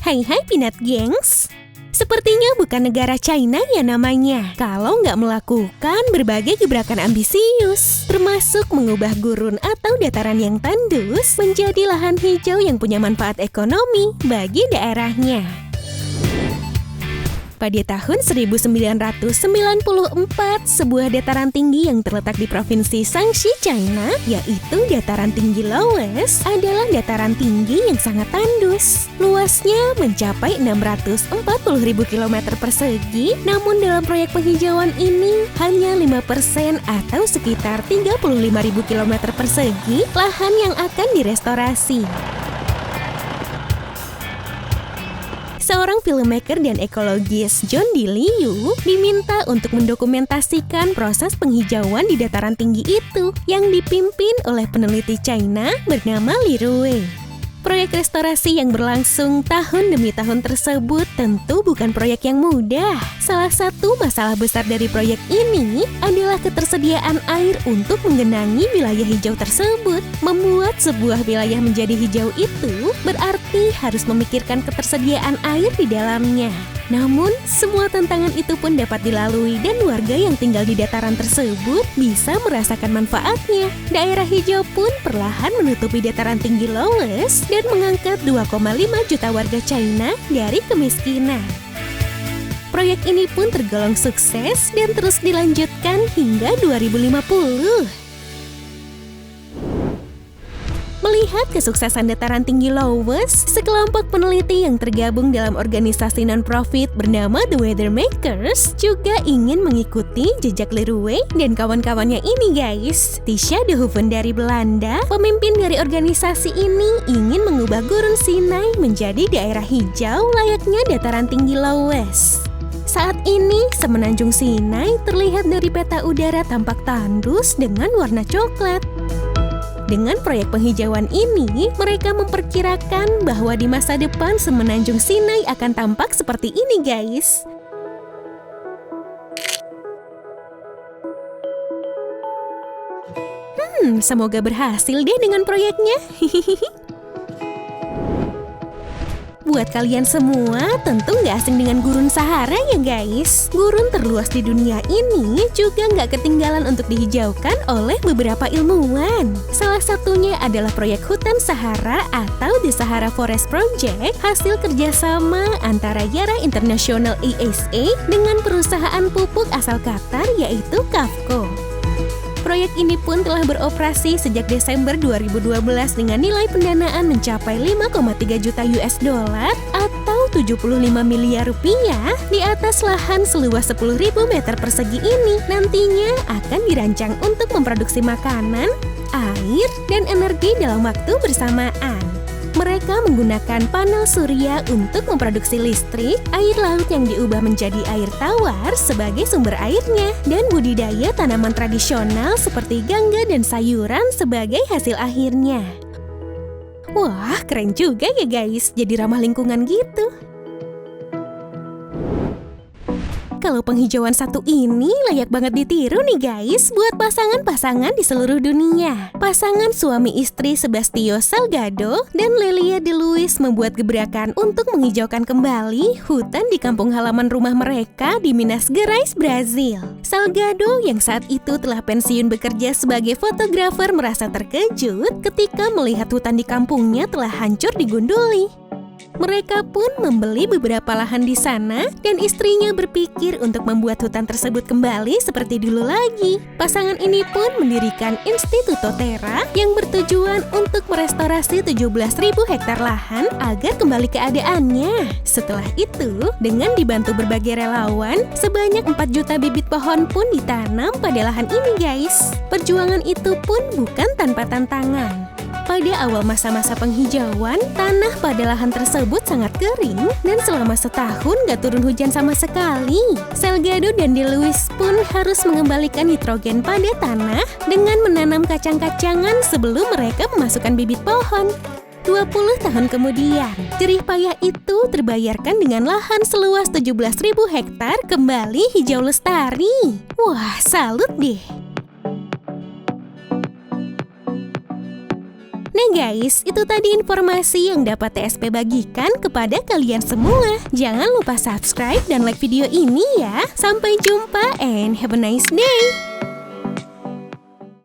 Hai Peanut Gengs. Sepertinya bukan negara China ya namanya, kalau nggak melakukan berbagai gebrakan ambisius, termasuk mengubah gurun atau dataran yang tandus menjadi lahan hijau yang punya manfaat ekonomi bagi daerahnya. Pada tahun 1994, sebuah dataran tinggi yang terletak di Provinsi Shaanxi, China, yaitu dataran tinggi Lowes, adalah dataran tinggi yang sangat tandus. Luasnya mencapai 640.000 km persegi, namun dalam proyek penghijauan ini hanya 5% atau sekitar 35.000 km persegi lahan yang akan direstorasi. Seorang filmmaker dan ekologis, John D. Liu, diminta untuk mendokumentasikan proses penghijauan di dataran tinggi itu yang dipimpin oleh peneliti China bernama Li Rui. Proyek restorasi yang berlangsung tahun demi tahun tersebut tentu bukan proyek yang mudah. Salah satu masalah besar dari proyek ini adalah ketersediaan air untuk menggenangi wilayah hijau tersebut. Membuat sebuah wilayah menjadi hijau itu berarti harus memikirkan ketersediaan air di dalamnya. Namun, semua tantangan itu pun dapat dilalui dan warga yang tinggal di dataran tersebut bisa merasakan manfaatnya. Daerah hijau pun perlahan menutupi dataran tinggi Lowes dan mengangkat 2,5 juta warga China dari kemiskinan. Proyek ini pun tergolong sukses dan terus dilanjutkan hingga 2050. Melihat kesuksesan dataran tinggi Lowes, sekelompok peneliti yang tergabung dalam organisasi non-profit bernama The Weather Makers juga ingin mengikuti jejak Li Rui dan kawan-kawannya ini guys. Tisha de Hoeven dari Belanda, pemimpin dari organisasi ini, ingin mengubah gurun Sinai menjadi daerah hijau layaknya dataran tinggi Lowes. Saat ini, semenanjung Sinai terlihat dari peta udara tampak tandus dengan warna coklat. Dengan proyek penghijauan ini, mereka memperkirakan bahwa di masa depan semenanjung Sinai akan tampak seperti ini, guys. Semoga berhasil deh dengan proyeknya. Buat kalian semua, tentu nggak asing dengan gurun Sahara ya guys. Gurun terluas di dunia ini juga nggak ketinggalan untuk dihijaukan oleh beberapa ilmuwan. Salah satunya adalah proyek hutan Sahara atau The Sahara Forest Project, hasil kerjasama antara Yara International ASA dengan perusahaan pupuk asal Qatar yaitu QAFCO. Proyek ini pun telah beroperasi sejak Desember 2012 dengan nilai pendanaan mencapai 5,3 juta US dollar atau 75 miliar rupiah di atas lahan seluas 10.000 meter persegi ini. Nantinya akan dirancang untuk memproduksi makanan, air, dan energi dalam waktu bersamaan. Mereka menggunakan panel surya untuk memproduksi listrik, air laut yang diubah menjadi air tawar sebagai sumber airnya, dan budidaya tanaman tradisional seperti gangga dan sayuran sebagai hasil akhirnya. Wah, keren juga ya guys, jadi ramah lingkungan gitu. Kalau penghijauan satu ini layak banget ditiru nih guys buat pasangan-pasangan di seluruh dunia. Pasangan suami istri Sebastião Salgado dan Lelia de Luis membuat gebrakan untuk menghijaukan kembali hutan di kampung halaman rumah mereka di Minas Gerais, Brazil. Salgado yang saat itu telah pensiun bekerja sebagai fotografer merasa terkejut ketika melihat hutan di kampungnya telah hancur digunduli. Mereka pun membeli beberapa lahan di sana dan istrinya berpikir untuk membuat hutan tersebut kembali seperti dulu lagi. Pasangan ini pun mendirikan Instituto Terra yang bertujuan untuk merestorasi 17.000 hektar lahan agar kembali keadaannya. Setelah itu, dengan dibantu berbagai relawan, sebanyak 4 juta bibit pohon pun ditanam pada lahan ini guys. Perjuangan itu pun bukan tanpa tantangan. Pada awal masa-masa penghijauan, tanah pada lahan tersebut sangat kering dan selama setahun gak turun hujan sama sekali. Salgado dan De Luis pun harus mengembalikan nitrogen pada tanah dengan menanam kacang-kacangan sebelum mereka memasukkan bibit pohon. 20 tahun kemudian, jerih payah itu terbayarkan dengan lahan seluas 17.000 hektar kembali hijau lestari. Wah, salut deh! Nah guys, itu tadi informasi yang dapat TSP bagikan kepada kalian semua. Jangan lupa subscribe dan like video ini ya. Sampai jumpa and have a nice day.